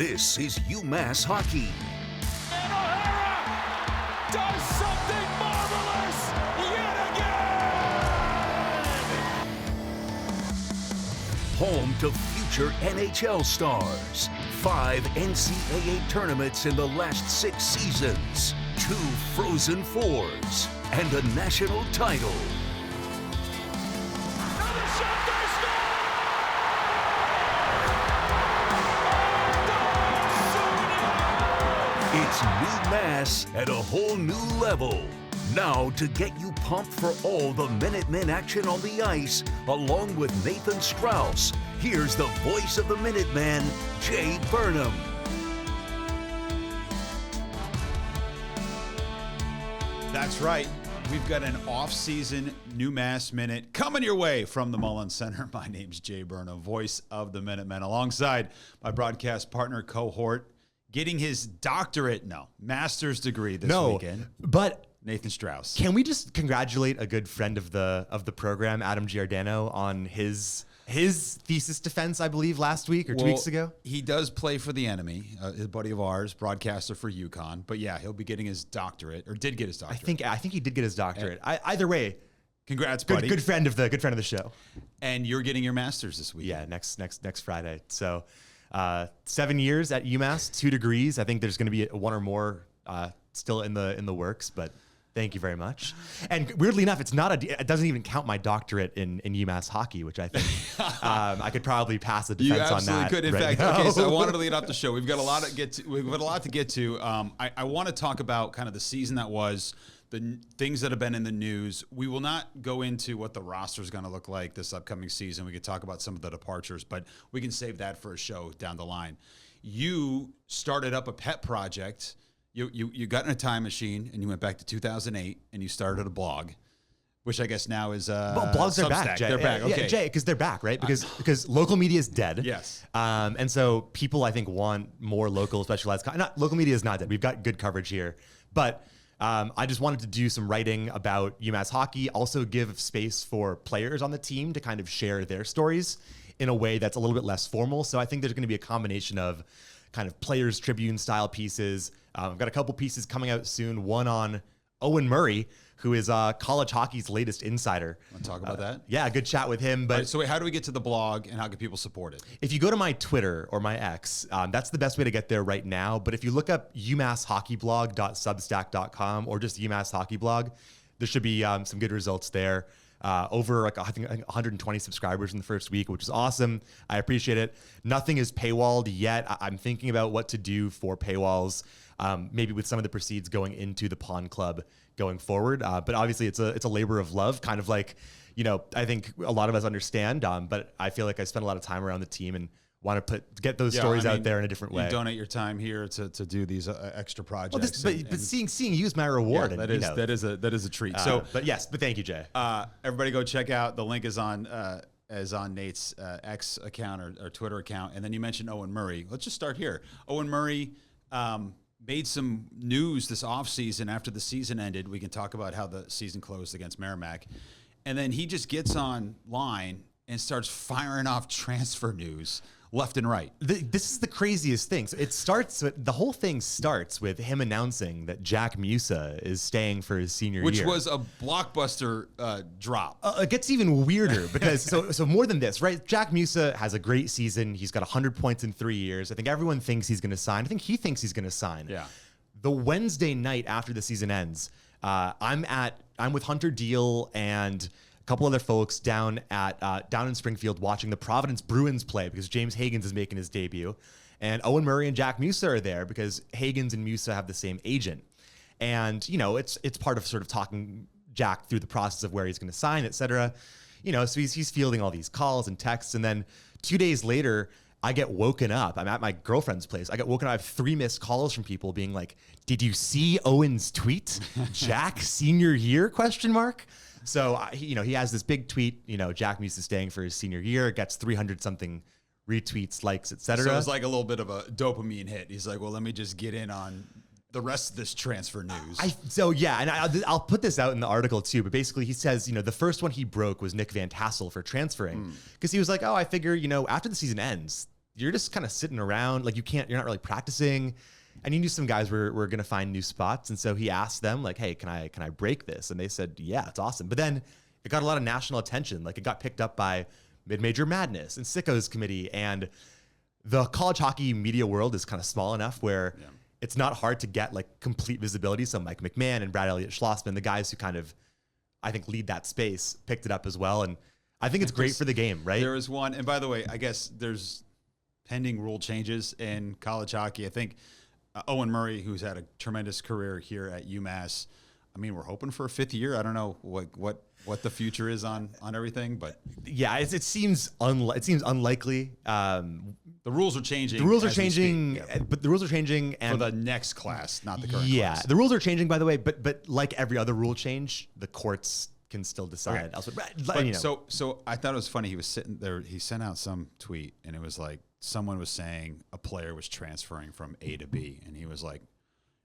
This is UMass Hockey. And O'Hara does something marvelous yet again! Home to future NHL stars. 5 NCAA tournaments in the last 6 seasons. 2 Frozen Fours. And a national title. Another shot, they score! It's NewMass at a whole new level. Now, to get you pumped for all the Minutemen action on the ice, along with Nathan Strauss, here's the voice of the Minuteman, Jay Burnham. That's right. We've got an off-season NewMass Minute coming your way from the Mullins Center. My name's Jay Burnham, voice of the Minutemen, alongside my broadcast partner, cohort, getting his master's degree this weekend. But Nathan Strauss. can we just congratulate a good friend of the program, Adam Giordano, on his thesis defense, I believe, last week or 2 weeks ago? He does play for the enemy, a buddy of ours, broadcaster for UConn. But yeah, he'll be getting his doctorate, or did get his doctorate. I think he did get his doctorate. Either way, congrats, buddy. good friend of the show. And you're getting your master's this week. Yeah, next Friday. So 7 years at UMass, 2 degrees. I think there's going to be one or more still in the works, but thank you very much. And weirdly enough, it doesn't even count my doctorate in UMass hockey, which I think I could probably pass the defense on that. You absolutely could. In right fact, now. okay, so I wanted to lead off the show. We've got a lot to get to. We've got a lot to get to. I want to talk about kind of the season that was, the things that have been in the news. We will not go into what the roster is going to look like this upcoming season. We could talk about some of the departures, but we can save that for a show down the line. You started up a pet project. You got in a time machine and you went back to 2008 and you started a blog, which I guess now is blogs are back. Jay. They're back. Okay, yeah, Jay, because they're back, right? Because local media is dead. Yes. And so people, I think, want more local specialized. Local media is not dead. We've got good coverage here, but I just wanted to do some writing about UMass hockey. Also, give space for players on the team to kind of share their stories in a way that's a little bit less formal. So I think there's going to be a combination of kind of Players Tribune style pieces. I've got a couple pieces coming out soon. One on Owen Murray, who is college hockey's latest insider. Want to talk about that? Yeah, good chat with him. But so wait, how do we get to the blog and how can people support it? If you go to my Twitter or my X, that's the best way to get there right now. But if you look up umasshockeyblog.substack.com or just UMass Hockey Blog, there should be some good results there. Over I think 120 subscribers in the first week, which is awesome. I appreciate it. Nothing is paywalled yet. I'm thinking about what to do for paywalls, maybe with some of the proceeds going into the Pond Club going forward. But obviously it's a labor of love, kind of like, I think a lot of us understand, but I feel like I spend a lot of time around the team and want to get those stories out there in a different way. You donate your time here to do these extra projects. Well, but seeing you is my reward. Yeah, that is a treat. But thank you, Jay. Everybody go check out. The link is on Nate's X account or Twitter account. And then you mentioned Owen Murray. Let's just start here. Owen Murray made some news this offseason after the season ended. We can talk about how the season closed against Merrimack. And then he just gets online and starts firing off transfer news left and right. This is the craziest thing. So the whole thing starts with him announcing that Jack Musa is staying for his senior year. Which was a blockbuster drop. It gets even weirder because so more than this, right? Jack Musa has a great season. He's got 100 points in 3 years. I think everyone thinks he's going to sign. I think he thinks he's going to sign. Yeah. The Wednesday night after the season ends, I'm with Hunter Deal and couple other folks down in Springfield watching the Providence Bruins play because James Hagans is making his debut. And Owen Murray and Jack Musa are there because Hagans and Musa have the same agent. And, it's part of sort of talking Jack through the process of where he's going to sign, et cetera. So he's fielding all these calls and texts. And then 2 days later, I get woken up. I'm at my girlfriend's place. I get woken up. I have 3 missed calls from people being like, did you see Owen's tweet? Jack senior year ? So, he has this big tweet, Jack Musa staying for his senior year, gets 300 something retweets, likes, etc. So it's like a little bit of a dopamine hit. He's like, well, let me just get in on the rest of this transfer news. I'll put this out in the article too, but basically he says, the first one he broke was Nick Van Tassel for transferring because he was like, oh, I figure, after the season ends, you're just kind of sitting around. Like you're not really practicing. And you knew some guys were going to find new spots. And so he asked them like, hey, can I break this? And they said, yeah, it's awesome. But then it got a lot of national attention. Like it got picked up by Mid-Major Madness and Sickos Committee. And the college hockey media world is kind of small enough where it's not hard to get like complete visibility. So Mike McMahon and Brad Elliott Schlossman, the guys who kind of, I think, lead that space, picked it up as well. And I think it's great for the game, right? There is one. And by the way, I guess there's pending rule changes in college hockey. I think Owen Murray, who's had a tremendous career here at UMass, I mean, we're hoping for a 5th year. I don't know what the future is on everything, but yeah, it seems unlikely. The rules are changing. The rules are changing, but the rules are changing for the next class, not the current class. Yeah, the rules are changing, by the way. But like every other rule change, the courts can still decide. Okay. So I thought it was funny. He was sitting there. He sent out some tweet, and it was like someone was saying a player was transferring from A to B, and he was like,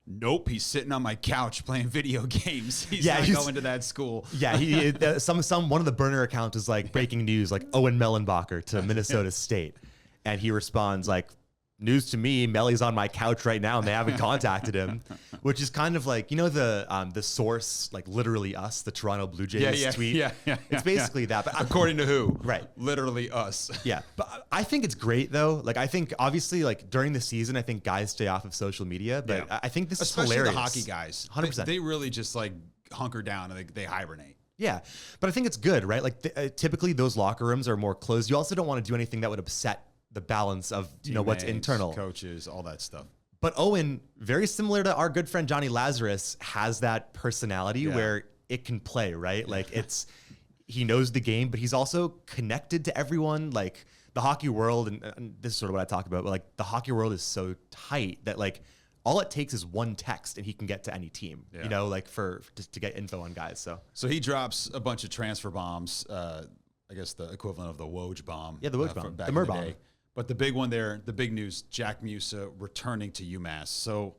nope, he's sitting on my couch playing video games. He's not going to that school. Yeah, one of the burner accounts is like breaking news, like Owen Mellenbacher to Minnesota State, and he responds like, news to me, Melly's on my couch right now, and they haven't contacted him, which is kind of like, the source, like literally us, the Toronto Blue Jays tweet. Yeah. It's basically that. But according to who? Right. Literally us. Yeah. But I think it's great though. Like I think obviously like during the season, I think guys stay off of social media, but I think this is hilarious. Especially the hockey guys. 100%. They really just like hunker down and they hibernate. Yeah, but I think it's good, right? Like typically those locker rooms are more closed. You also don't want to do anything that would upset the balance of what's internal, coaches, all that stuff. But Owen, very similar to our good friend Johnny Lazarus, has that personality where it can play, right? Like he knows the game, but he's also connected to everyone. Like the hockey world, and this is sort of what I talk about, but like the hockey world is so tight that like all it takes is one text and he can get to any team, like to get info on guys. So he drops a bunch of transfer bombs. I guess the equivalent of the Woj bomb. Yeah, the Woj bomb, the Mer bomb. But the big one there, the big news, Jack Musa returning to UMass. So,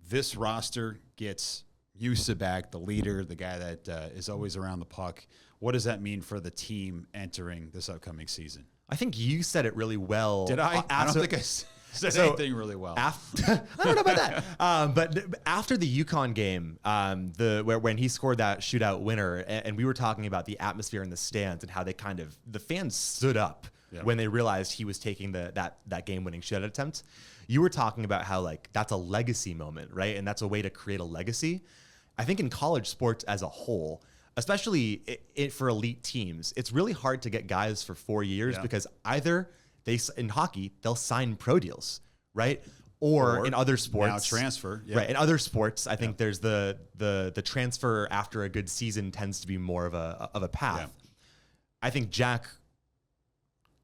this roster gets Musa back, the leader, the guy that is always around the puck. What does that mean for the team entering this upcoming season? I think you said it really well. Did I? I don't think I said anything really well. I don't know about that. But after the UConn game, when he scored that shootout winner, and we were talking about the atmosphere in the stands and how the fans stood up when they realized he was taking that game-winning shutout attempt. You were talking about how like that's a legacy moment, right? And that's a way to create a legacy. I think in college sports as a whole, especially for elite teams, it's really hard to get guys for 4 years because either in hockey they'll sign pro deals, right? Or in other sports, now transfer, right? In other sports, I think there's the transfer after a good season tends to be more of a path. Yeah. I think Jack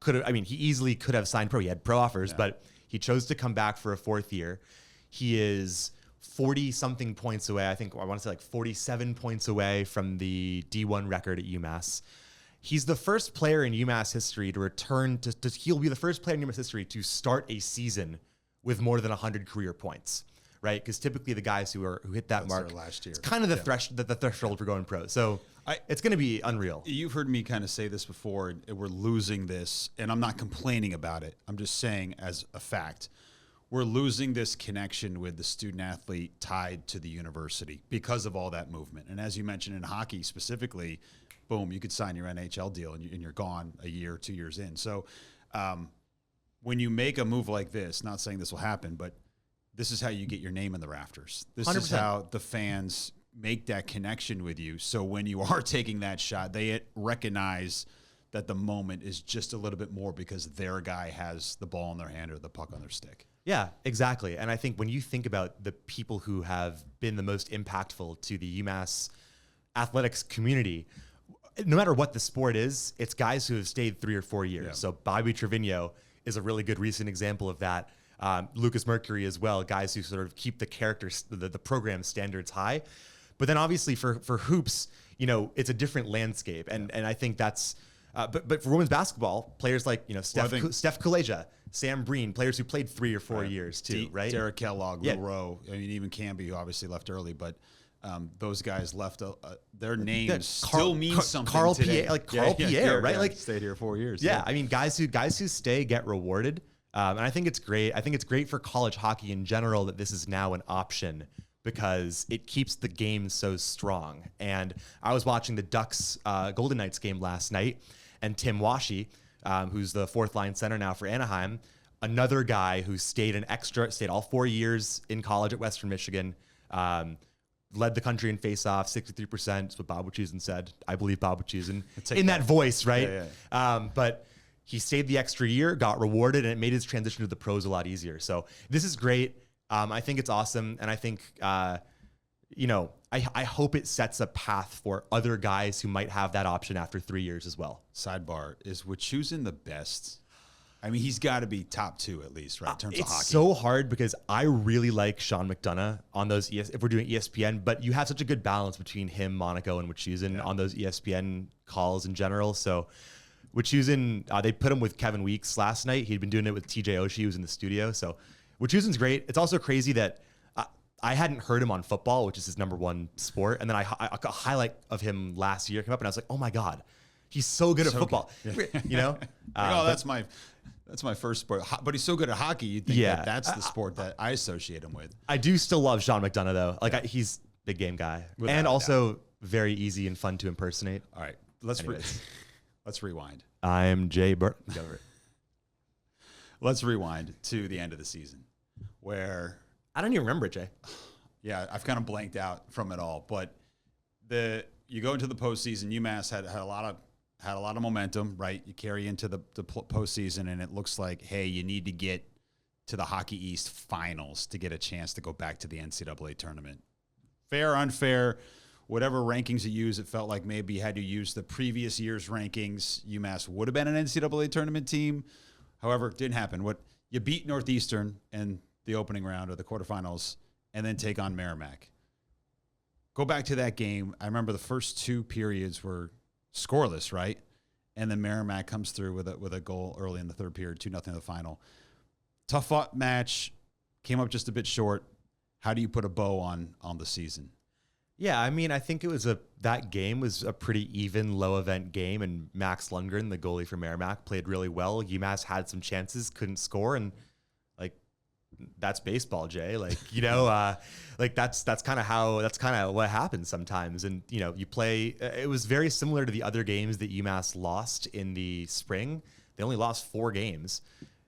he easily could have signed pro. He had pro offers, but he chose to come back for a 4th year. He is 40-something points away. I want to say like 47 points away from the D1 record at UMass. He's the first player in UMass history to return he'll be the first player in UMass history to start a season with more than 100 career points, right? Because typically the guys who hit that mark last year, it's kind of the threshold for going pro. So it's going to be unreal. You've heard me kind of say this before. We're losing this, and I'm not complaining about it. I'm just saying as a fact, we're losing this connection with the student athlete tied to the university because of all that movement. And as you mentioned in hockey specifically, boom, you could sign your NHL deal and you're gone a year, 2 years in. So when you make a move like this, not saying this will happen, but this is how you get your name in the rafters. This 100%. Is how the fans make that connection with you. So when you are taking that shot, they recognize that the moment is just a little bit more because their guy has the ball in their hand or the puck on their stick. Yeah, exactly. And I think when you think about the people who have been the most impactful to the UMass athletics community, no matter what the sport is, it's guys who have stayed 3 or 4 years. Yeah. So Bobby Trevino is a really good recent example of that. Lucas Mercury as well, guys who sort of keep the the program standards high. But then obviously for hoops, it's a different landscape. And I think that's, but for women's basketball, players like, Steph Kaleja, Sam Breen, players who played 3 or 4 years too, right? Derek Kellogg, Lou Rowe, even Camby, who obviously left early, but those guys left their names still mean something Carl today. Carl Pierre, right? Like stayed here 4 years. Yeah, I mean, guys who stay get rewarded, and I think it's great. I think it's great for college hockey in general that this is now an option because it keeps the game so strong. And I was watching the Ducks Golden Knights game last night, and Tim Washi, who's the fourth line center now for Anaheim, another guy who stayed all 4 years in college at Western Michigan. Led the country in face-off, 63%. That's what Bob Wischusen said. I believe Bob Wischusen in that voice, right? Yeah. But he stayed the extra year, got rewarded, and it made his transition to the pros a lot easier. So this is great. I think it's awesome, and I think I hope it sets a path for other guys who might have that option after 3 years as well. Sidebar: is Wischusen the best? I mean, he's got to be top 2 at least, right? In terms of hockey. It's so hard because I really like Sean McDonough on those if we're doing ESPN, but you have such a good balance between him, Monaco, and Wischusen on those ESPN calls in general. So Wischusen, they put him with Kevin Weeks last night. He'd been doing it with TJ Oshie, who was in the studio. So Wischusen's great. It's also crazy that I hadn't heard him on football, which is his number one sport. And then a highlight of him last year came up, and I was like, oh my God, he's so good at football. Good. Yeah. You know? That's my first sport. But he's so good at hockey, you'd think that's the sport that I associate him with. I do still love Sean McDonough, though. Like, he's a big game guy. And also very easy and fun to impersonate. All right, let's rewind. I'm Jay Burt. Let's rewind to the end of the season, where I don't even remember it, Jay. Yeah, I've kind of blanked out from it all. But you go into the postseason. UMass had a lot of momentum, right? You carry into the postseason, and it looks like, hey, you need to get to the Hockey East finals to get a chance to go back to the NCAA tournament. Fair, unfair, whatever rankings you use, it felt like maybe you had to use the previous year's rankings. UMass would have been an NCAA tournament team. However, it didn't happen. You beat Northeastern in the opening round of the quarterfinals and then take on Merrimack. Go back to that game. I remember the first 2 periods were scoreless, right? And then Merrimack comes through with a goal early in the third period, 2-0 in the final. Tough fought match, came up just a bit short. How do you put a bow on the season? Yeah, I mean, I think that game was a pretty even, low event game, and Max Lundgren, the goalie for Merrimack, played really well. UMass had some chances, couldn't score, and that's baseball, Jay. That's kind of what happens sometimes. And you play. It was very similar to the other games that UMass lost in the spring. They only lost 4 games,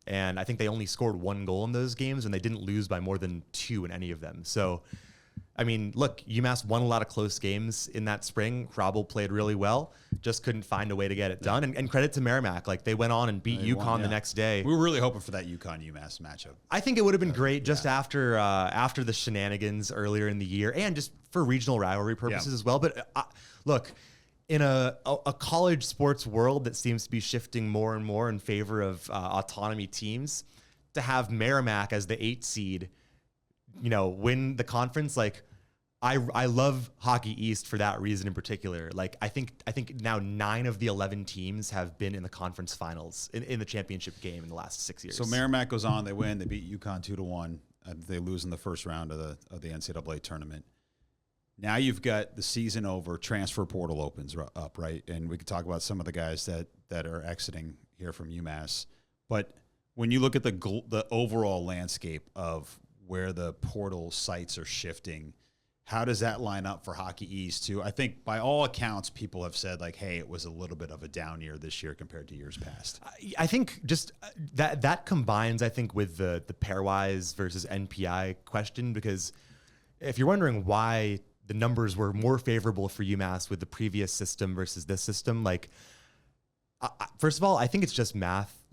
and I think they only scored 1 goal in those games, and they didn't lose by more than 2 in any of them. So, I mean, look, UMass won a lot of close games in that spring. Hrabel played really well, just couldn't find a way to get it done. And credit to Merrimack. They went on and beat UConn the next day. We were really hoping for that UConn-UMass matchup. I think it would have been great just after the shenanigans earlier in the year, and just for regional rivalry purposes as well. But look, in a college sports world that seems to be shifting more and more in favor of autonomy teams, to have Merrimack as the 8th seed win the conference, I love Hockey East for that reason in particular. I think now 9 of the 11 teams have been in the conference finals in the championship game in the last 6 years. So Merrimack goes on, they win, they beat UConn 2-1. They lose in the first round of the NCAA tournament. Now you've got the season over, transfer portal opens up, right? And we could talk about some of the guys that are exiting here from UMass. But when you look at the overall landscape of where the portal sites are shifting, how does that line up for Hockey East too? I think by all accounts, people have said hey, it was a little bit of a down year this year compared to years past. I think just that combines, I think, with the pairwise versus NPI question, because if you're wondering why the numbers were more favorable for UMass with the previous system versus this system, first of all, I think it's just math.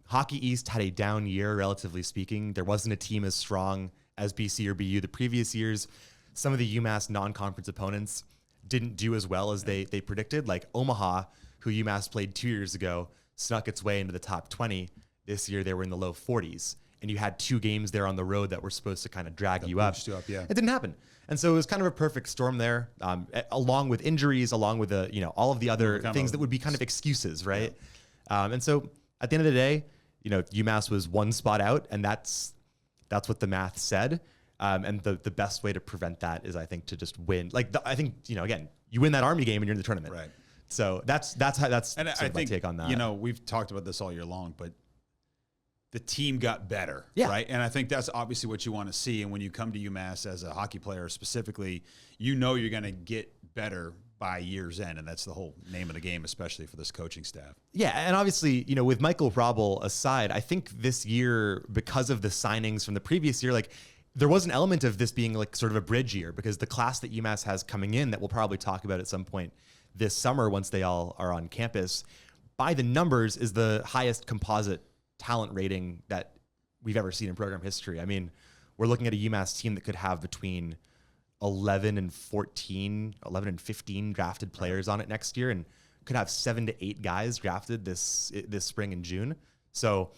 Hockey East had a down year, relatively speaking. There wasn't a team as strong as BC or BU the previous years. Some of the UMass non-conference opponents didn't do as well as they predicted. Omaha, who UMass played 2 years ago, snuck its way into the top 20. This year, they were in the low 40s. And you had 2 games there on the road that were supposed to kind of drag you up. Yeah. It didn't happen. And so it was kind of a perfect storm there, along with injuries, along with all of the other things that would be kind of excuses, right? Yeah. And so at the end of the day, UMass was 1 spot out, and that's what the math said. And the best way to prevent that is, I think, to just win. Like, I think, again, you win that Army game and you're in the tournament. Right. So that's and I think, my take on that. We've talked about this all year long, but the team got better, Yeah. right? And I think that's obviously what you want to see. And when you come to UMass as a hockey player specifically, you're going to get better by year's end. And that's the whole name of the game, especially for this coaching staff. Yeah, and obviously, with Michael Robel aside, I think this year, because of the signings from the previous year, like, there was an element of this being like sort of a bridge year, because the class that UMass has coming in that we'll probably talk about at some point this summer once they all are on campus, by the numbers, is the highest composite talent rating that we've ever seen in program history. I mean, we're looking at a UMass team that could have between 11 and 15 drafted players on it next year, and could have 7 to 8 guys drafted this spring and June. So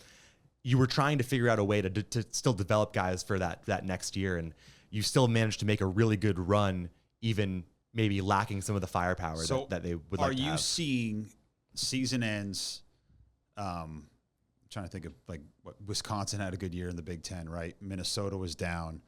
you were trying to figure out a way to still develop guys for that next year, and you still managed to make a really good run, even maybe lacking some of the firepower that they would like to have. Are you seeing season ends? Trying to think of like what Wisconsin had a good year in the Big Ten, right? Minnesota was down.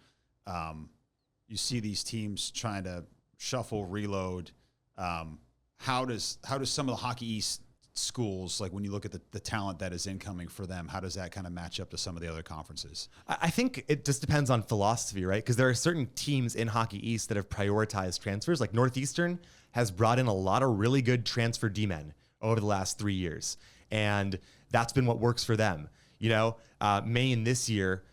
You see these teams trying to shuffle, reload. How does some of the Hockey East schools, like when you look at the talent that is incoming for them, how does that kind of match up to some of the other conferences? I think it just depends on philosophy, right? Because there are certain teams in Hockey East that have prioritized transfers. Like Northeastern has brought in a lot of really good transfer D-men over the last 3 years, and that's been what works for them. Maine this year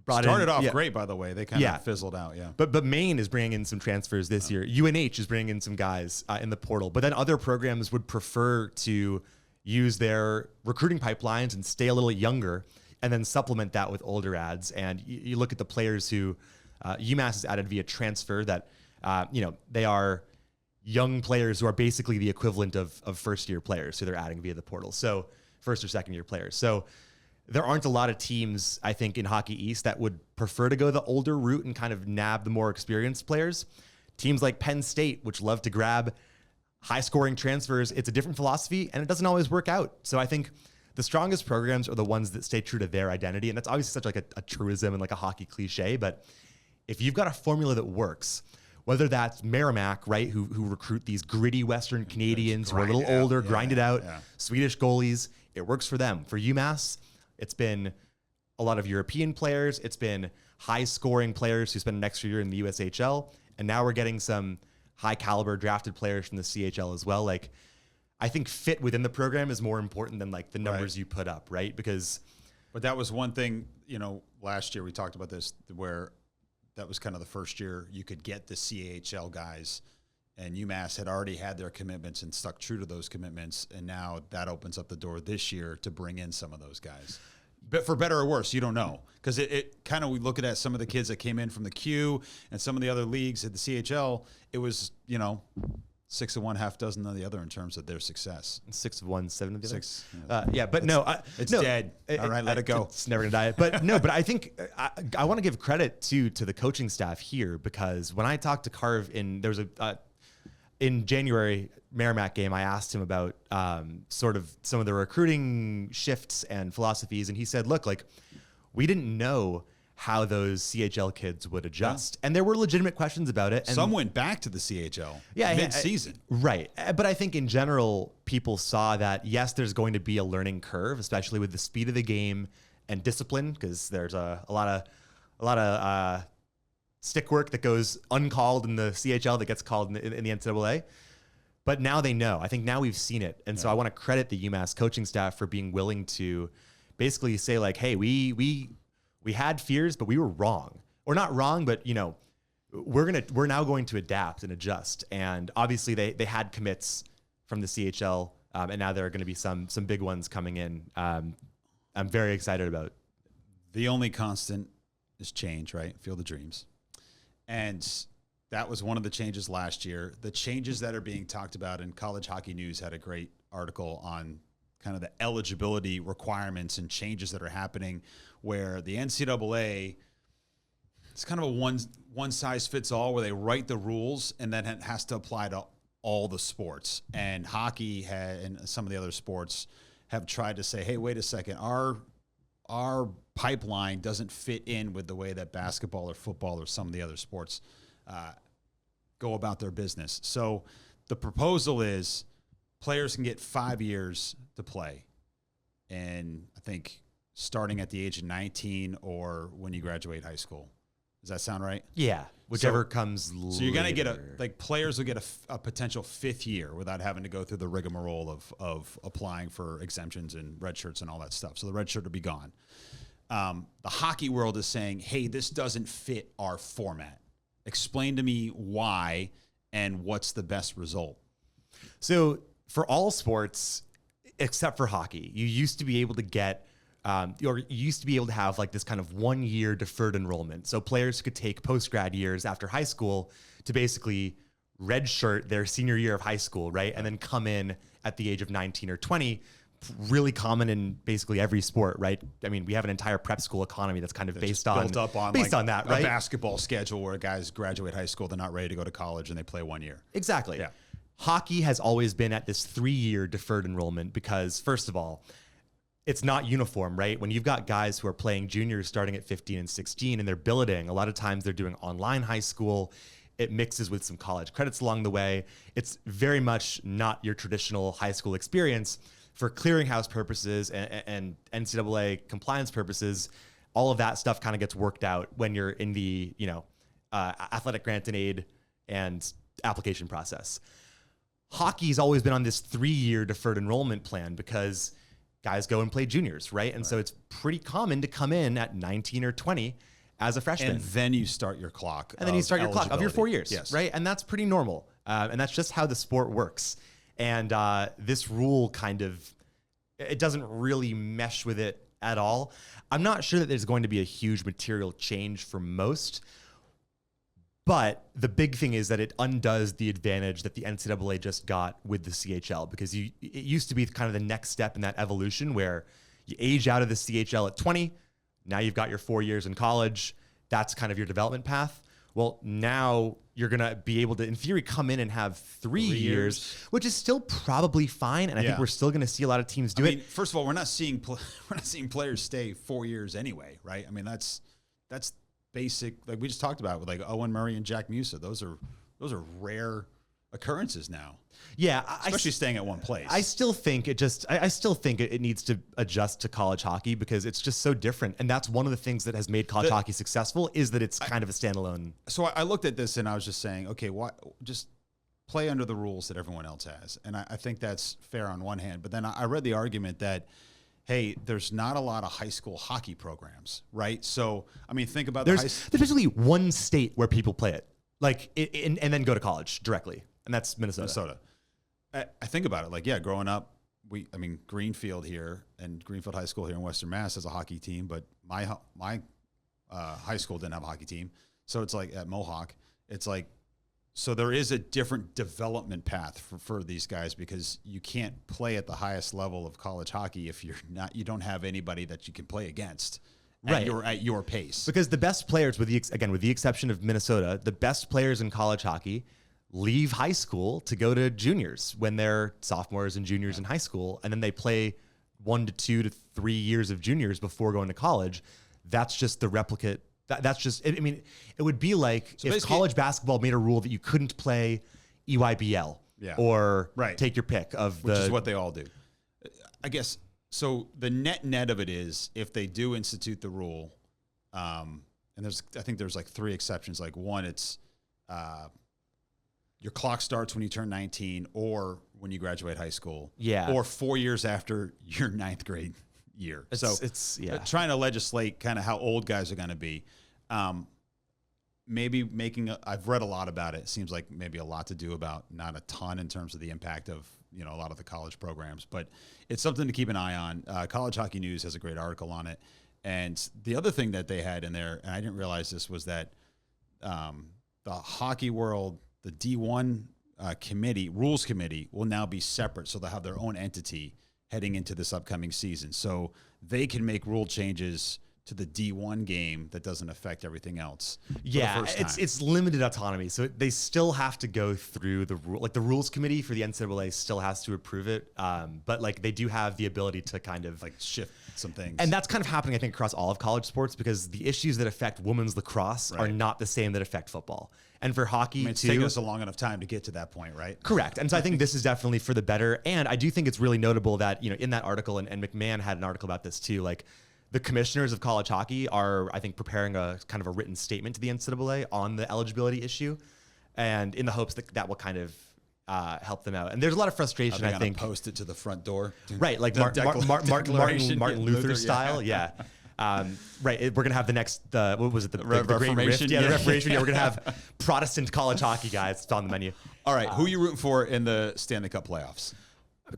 started off great, by the way. They kind of fizzled out, yeah. But Maine is bringing in some transfers this year. UNH is bringing in some guys in the portal. But then other programs would prefer to use their recruiting pipelines and stay a little younger, and then supplement that with older ads. And you look at the players who UMass has added via transfer that, they are young players who are basically the equivalent of first-year players who they're adding via the portal. So first or second-year players. So there aren't a lot of teams, I think, in Hockey East that would prefer to go the older route and kind of nab the more experienced players. Teams like Penn State, which love to grab high-scoring transfers, it's a different philosophy, and it doesn't always work out. So I think the strongest programs are the ones that stay true to their identity, and that's obviously such like a truism and like a hockey cliche, but if you've got a formula that works, whether that's Merrimack, right, who recruit these gritty Western Canadians who are a little older, grind it out, Swedish goalies, it works for them. For UMass, it's been a lot of European players. It's been high-scoring players who spend an extra year in the USHL, and now we're getting some high-caliber drafted players from the CHL as well. Like, I think fit within the program is more important than like the numbers you put up, right? But that was one thing, last year we talked about this, where that was kind of the first year you could get the CHL guys, and UMass had already had their commitments and stuck true to those commitments, and now that opens up the door this year to bring in some of those guys. But for better or worse, you don't know, because it kind of, we look at some of the kids that came in from the Q and some of the other leagues at the CHL, it was 6 of one, half dozen of the other in terms of their success. 6 of one, 7 of the other. 6. It's dead. All right, let it go. It's never gonna die. But I think I want to give credit to the coaching staff here, because when I talked to Carv in January Merrimack game, I asked him about sort of some of the recruiting shifts and philosophies, and he said, "Look, like, we didn't know how those CHL kids would adjust. And there were legitimate questions about it. And some went back to the CHL mid-season. Right. But I think in general, people saw that, yes, there's going to be a learning curve, especially with the speed of the game and discipline, because there's a lot of stick work that goes uncalled in the CHL that gets called in the NCAA. But now they know. I think now we've seen it. And so I want to credit the UMass coaching staff for being willing to basically say, like, hey, we had fears, but we were wrong. Or not wrong, but we're now going to adapt and adjust. And obviously they had commits from the CHL, and now there are going to be some big ones coming in. I'm very excited about. The only constant is change, right? Field of Dreams. And that was one of the changes last year. The changes that are being talked about, in College Hockey News had a great article on kind of the eligibility requirements and changes that are happening, where the NCAA, it's kind of a one size fits all, where they write the rules and then it has to apply to all the sports. And hockey and some of the other sports have tried to say, hey, wait a second, our our pipeline doesn't fit in with the way that basketball or football or some of the other sports go about their business. So the proposal is players can get 5 years to play. And I think starting at the age of 19 or when you graduate high school. Does that sound right? Yeah, whichever comes later. So you're going to get players will get a potential 5th year without having to go through the rigmarole of applying for exemptions and red shirts and all that stuff. So the red shirt will be gone. The hockey world is saying, hey, this doesn't fit our format. Explain to me why and what's the best result. So for all sports, except for hockey, you used to be able to get or you used to be able to have like this kind of 1 year deferred enrollment. So players could take post-grad years after high school to basically redshirt their senior year of high school, right? And then come in at the age of 19 or 20, really common in basically every sport, right? I mean, we have an entire prep school economy that's kind of based on built up on that, right? A basketball schedule where guys graduate high school, they're not ready to go to college and they play 1 year. Exactly. Yeah. Hockey has always been at this 3-year deferred enrollment because, first of all, it's not uniform, right? When you've got guys who are playing juniors starting at 15 and 16 and they're billeting, a lot of times they're doing online high school. It mixes with some college credits along the way. It's very much not your traditional high school experience. For clearinghouse purposes and NCAA compliance purposes, all of that stuff kind of gets worked out when you're in the, athletic grant and aid and application process. Hockey's always been on this 3-year deferred enrollment plan because guys go and play juniors, right? And so it's pretty common to come in at 19 or 20 as a freshman. And then you start your clock. And then you start your clock of your 4 years, yes. right? And that's pretty normal. And that's just how the sport works. And this rule it doesn't really mesh with it at all. I'm not sure that there's going to be a huge material change for most. But the big thing is that it undoes the advantage that the NCAA just got with the CHL, because it used to be kind of the next step in that evolution where you age out of the CHL at 20. Now you've got your 4 years in college. That's kind of your development path. Well, now you're going to be able to, in theory, come in and have 3 years, which is still probably fine. And I think we're still going to see a lot of teams do it. First of all, we're not seeing players stay 4 years anyway, right? I mean, that's basic, like we just talked about with like Owen Murray and Jack Musa. Those are rare occurrences now. Yeah, especially staying at one place. I still think it needs to adjust to college hockey because it's just so different, and that's one of the things that has made college hockey successful is that it's kind of a standalone. So I looked at this and I was just saying, okay, just play under the rules that everyone else has, and I think that's fair on one hand. But then I read the argument that, hey, there's not a lot of high school hockey programs, right? So, I mean, think about there's basically one state where people play it, and then go to college directly, and that's Minnesota. I think about it, like, yeah, growing up, Greenfield here and Greenfield High School here in Western Mass has a hockey team, but my high school didn't have a hockey team. So it's like at Mohawk, it's like, so there is a different development path for these guys because you can't play at the highest level of college hockey if you don't have anybody that you can play against at your pace. Because the best players, with the exception of Minnesota, the best players in college hockey leave high school to go to juniors when they're sophomores and juniors in high school, and then they play 1 to 2 to 3 years of juniors before going to college. That's just the replicate. That's just, I mean, it would be like if college basketball made a rule that you couldn't play EYBL or take your pick of which is what they all do. I guess, so the net of it is if they do institute the rule, and I think there's like 3 exceptions. Like one, it's your clock starts when you turn 19 or when you graduate high school. Yeah. Or 4 years after your 9th grade year. It's trying to legislate kind of how old guys are going to be. Maybe I've read a lot about it. It seems like maybe a lot to do about, not a ton in terms of the impact of, a lot of the college programs, but it's something to keep an eye on. College Hockey News has a great article on it. And the other thing that they had in there, and I didn't realize this, was that the hockey world, the D1 rules committee will now be separate. So they'll have their own entity heading into this upcoming season. So they can make rule changes to the D1 game that doesn't affect everything else. Yeah, it's limited autonomy, so they still have to go through the rule. Like the rules committee for the NCAA still has to approve it, but like they do have the ability to kind of like shift some things. And that's kind of happening, I think, across all of college sports because the issues that affect women's lacrosse are not the same that affect football. And for hockey, it's taken us a long enough time to get to that point, right? Correct. And so I think this is definitely for the better. And I do think it's really notable that, in that article, and McMahon had an article about this too, like the commissioners of college hockey are, I think, preparing a kind of a written statement to the NCAA on the eligibility issue, and in the hopes that that will kind of help them out. And there's a lot of frustration, I think. Post it to the front door. Right, like Martin Luther style. Yeah. Right, we're gonna have the next. What was it? The Great Rift. Yeah, the Reformation. Yeah, we're gonna have Protestant college hockey guys. It's on the menu. All right, who are you rooting for in the Stanley Cup playoffs?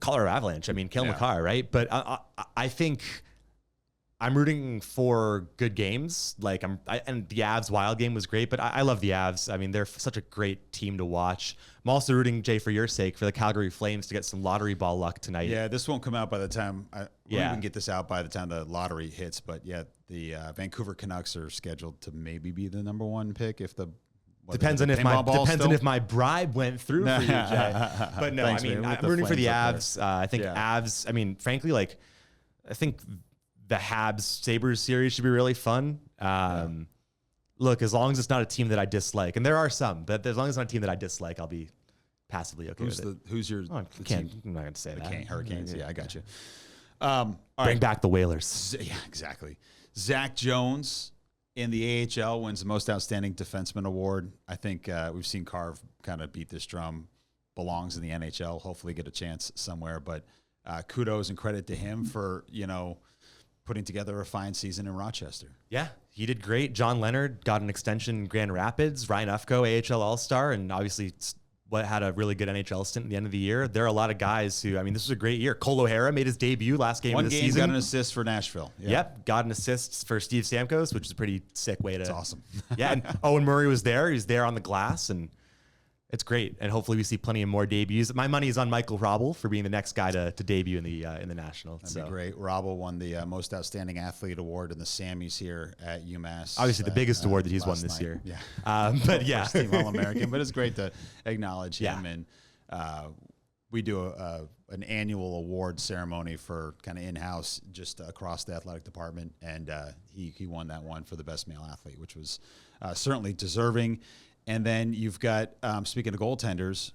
Colorado Avalanche. I mean, Cale Makar, right? But I think I'm rooting for good games. Like and the Avs Wild game was great, but I love the Avs. I mean, they're such a great team to watch. I'm also rooting, Jay, for your sake, for the Calgary Flames to get some lottery ball luck tonight. Yeah, this won't come out by the time we can get this out by the time the lottery hits. But yeah, the Vancouver Canucks are scheduled to maybe be the number one pick if the depends on if my bribe went through for you, Jay. But no, Thanks, I mean, man. I'm rooting for the Avs. I think Avs. I mean, frankly, like I think the Habs Sabres series should be really fun. Look, as long as it's not a team that I dislike, and there are some, but as long as it's not a team that I dislike, I'll be passively okay with it. Who's your I'm not going to say that. Hurricanes. Yeah, I got you. Bring back the Whalers. Yeah, exactly. Zach Jones in the AHL wins the Most Outstanding Defenseman Award. I think we've seen Carve kind of beat this drum. Belongs in the NHL. Hopefully get a chance somewhere. But kudos and credit to him for, putting together a fine season in Rochester. Yeah, he did great. John Leonard got an extension in Grand Rapids. Ryan Ufko, AHL All-Star, and obviously had a really good NHL stint at the end of the year. There are a lot of guys who, I mean, this was a great year. Cole O'Hara made his debut last game of the season. Got an assist for Nashville. Yeah. Yep, got an assist for Steve Stamkos, which is a pretty sick way to. That's awesome. Yeah, and Owen Murray was there. He was there on the glass, and it's great. And hopefully we see plenty of more debuts. My money is on Michael Robel for being the next guy to debut in the National. That'd be great. Robel won the Most Outstanding Athlete Award in the Sammys here at UMass. Obviously, the biggest award that he's won this year. Yeah, but yeah, First team All-American. But it's great to acknowledge him. And we do an annual award ceremony for kind of in-house just across the athletic department, and he won that one for the best male athlete, which was certainly deserving. And then you've got, speaking of goaltenders,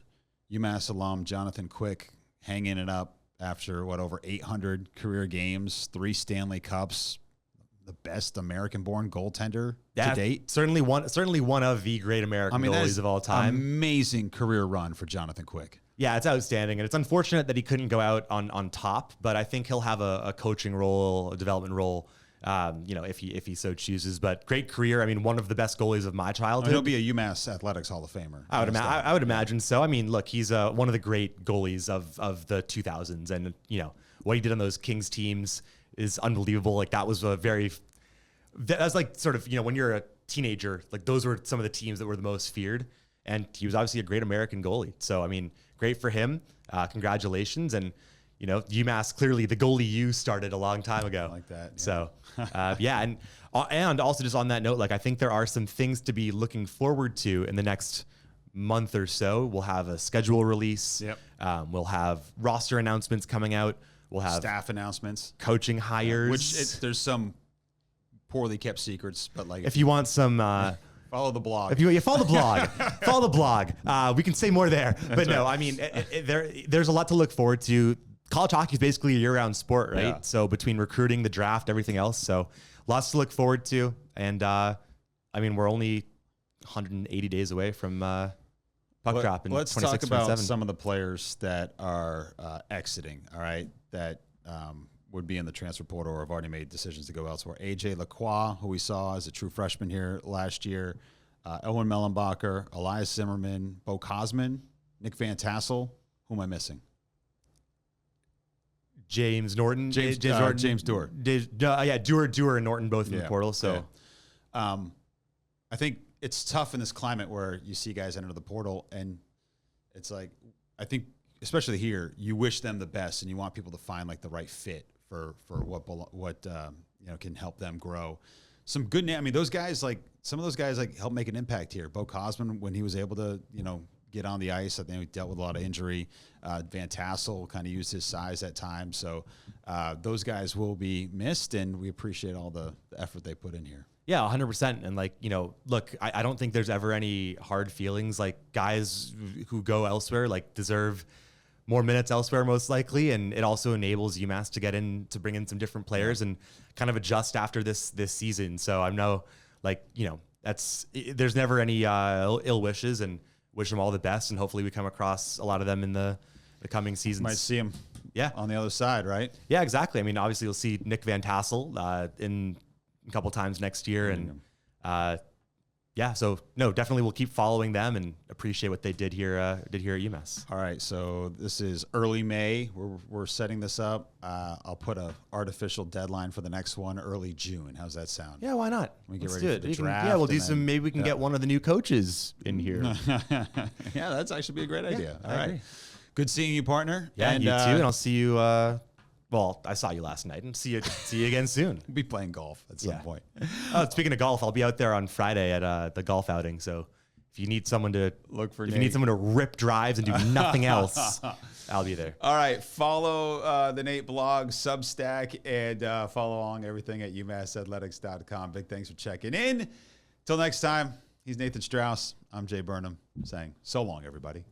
UMass alum Jonathan Quick hanging it up after, over 800 career games, 3 Stanley Cups, the best American-born goaltender to date. Certainly one of the great American goalies of all time. Amazing career run for Jonathan Quick. Yeah, it's outstanding. And it's unfortunate that he couldn't go out on top, but I think he'll have a coaching role, a development role, if he so chooses. But great career. I mean, one of the best goalies of my childhood. He'll be a UMass Athletics Hall of Famer. I would imagine so. I mean, look, he's one of the great goalies of the 2000s, and what he did on those Kings teams is unbelievable. Like that was like sort of when you're a teenager, like those were some of the teams that were the most feared, and he was obviously a great American goalie. So I mean, great for him. Congratulations. And UMass, clearly the goalie you started a long time ago. Like that. Yeah. So, and also just on that note, like I think there are some things to be looking forward to in the next month or so. We'll have a schedule release. Yep. We'll have roster announcements coming out. We'll have staff announcements, coaching hires. Which there's some poorly kept secrets, but like if you want some. Follow the blog. If you follow the blog, follow the blog. We can say more there. But no, I mean, there's a lot to look forward to. College hockey is basically a year-round sport, right? Yeah. So between recruiting, the draft, everything else, so lots to look forward to. And I mean, we're only 180 days away from puck drop in 26, Let's talk about 27. some of the players that are exiting. All right, that would be in the transfer portal or have already made decisions to go elsewhere. AJ Lacroix, who we saw as a true freshman here last year, Owen Mellenbacher, Elias Zimmerman, Bo Kosman, Nick Van Tassel. Who am I missing? James Norton. James Dewar. Dewar and Norton both in the portal. So I think it's tough in this climate where you see guys enter the portal, and it's like, I think, especially here, you wish them the best and you want people to find like the right fit for what can help them grow. Some good name. I mean, those guys, like some of those guys, like help make an impact here. Bo Cosman, when he was able to, get on the ice, I think he dealt with a lot of injury. Van Tassel kind of used his size at times. So those guys will be missed, and we appreciate all the effort they put in here. Yeah, 100%. And look, I don't think there's ever any hard feelings. Like guys who go elsewhere, deserve more minutes elsewhere, most likely. And it also enables UMass to bring in some different players and kind of adjust after this season. So I'm there's never any ill wishes, and wish them all the best. And hopefully we come across a lot of them in the coming seasons. Might see them on the other side, right? Yeah, exactly. I mean, obviously you'll see Nick Van Tassel in a couple times next year. And so no, definitely we'll keep following them and appreciate what they did here at UMass. All right, so this is early May. We're setting this up. I'll put a artificial deadline for the next one, early June. How's that sound? Yeah, why not? We get Let's ready do for it. the draft. We'll do some. Maybe we can get one of the new coaches in here. Yeah, that's actually be a great idea. All I right, agree. good seeing you, partner. Yeah, and you too. And I'll see you. Well, I saw you last night, and see you again soon. We'll be playing golf at some point. Speaking of golf, I'll be out there on Friday at the golf outing. So if you need someone to you need someone to rip drives and do nothing else, I'll be there. All right, follow the Nate blog, Substack, and follow along everything at UMassathletics.com. Big thanks for checking in. Till next time, he's Nathan Strauss. I'm Jay Burnham saying so long, everybody.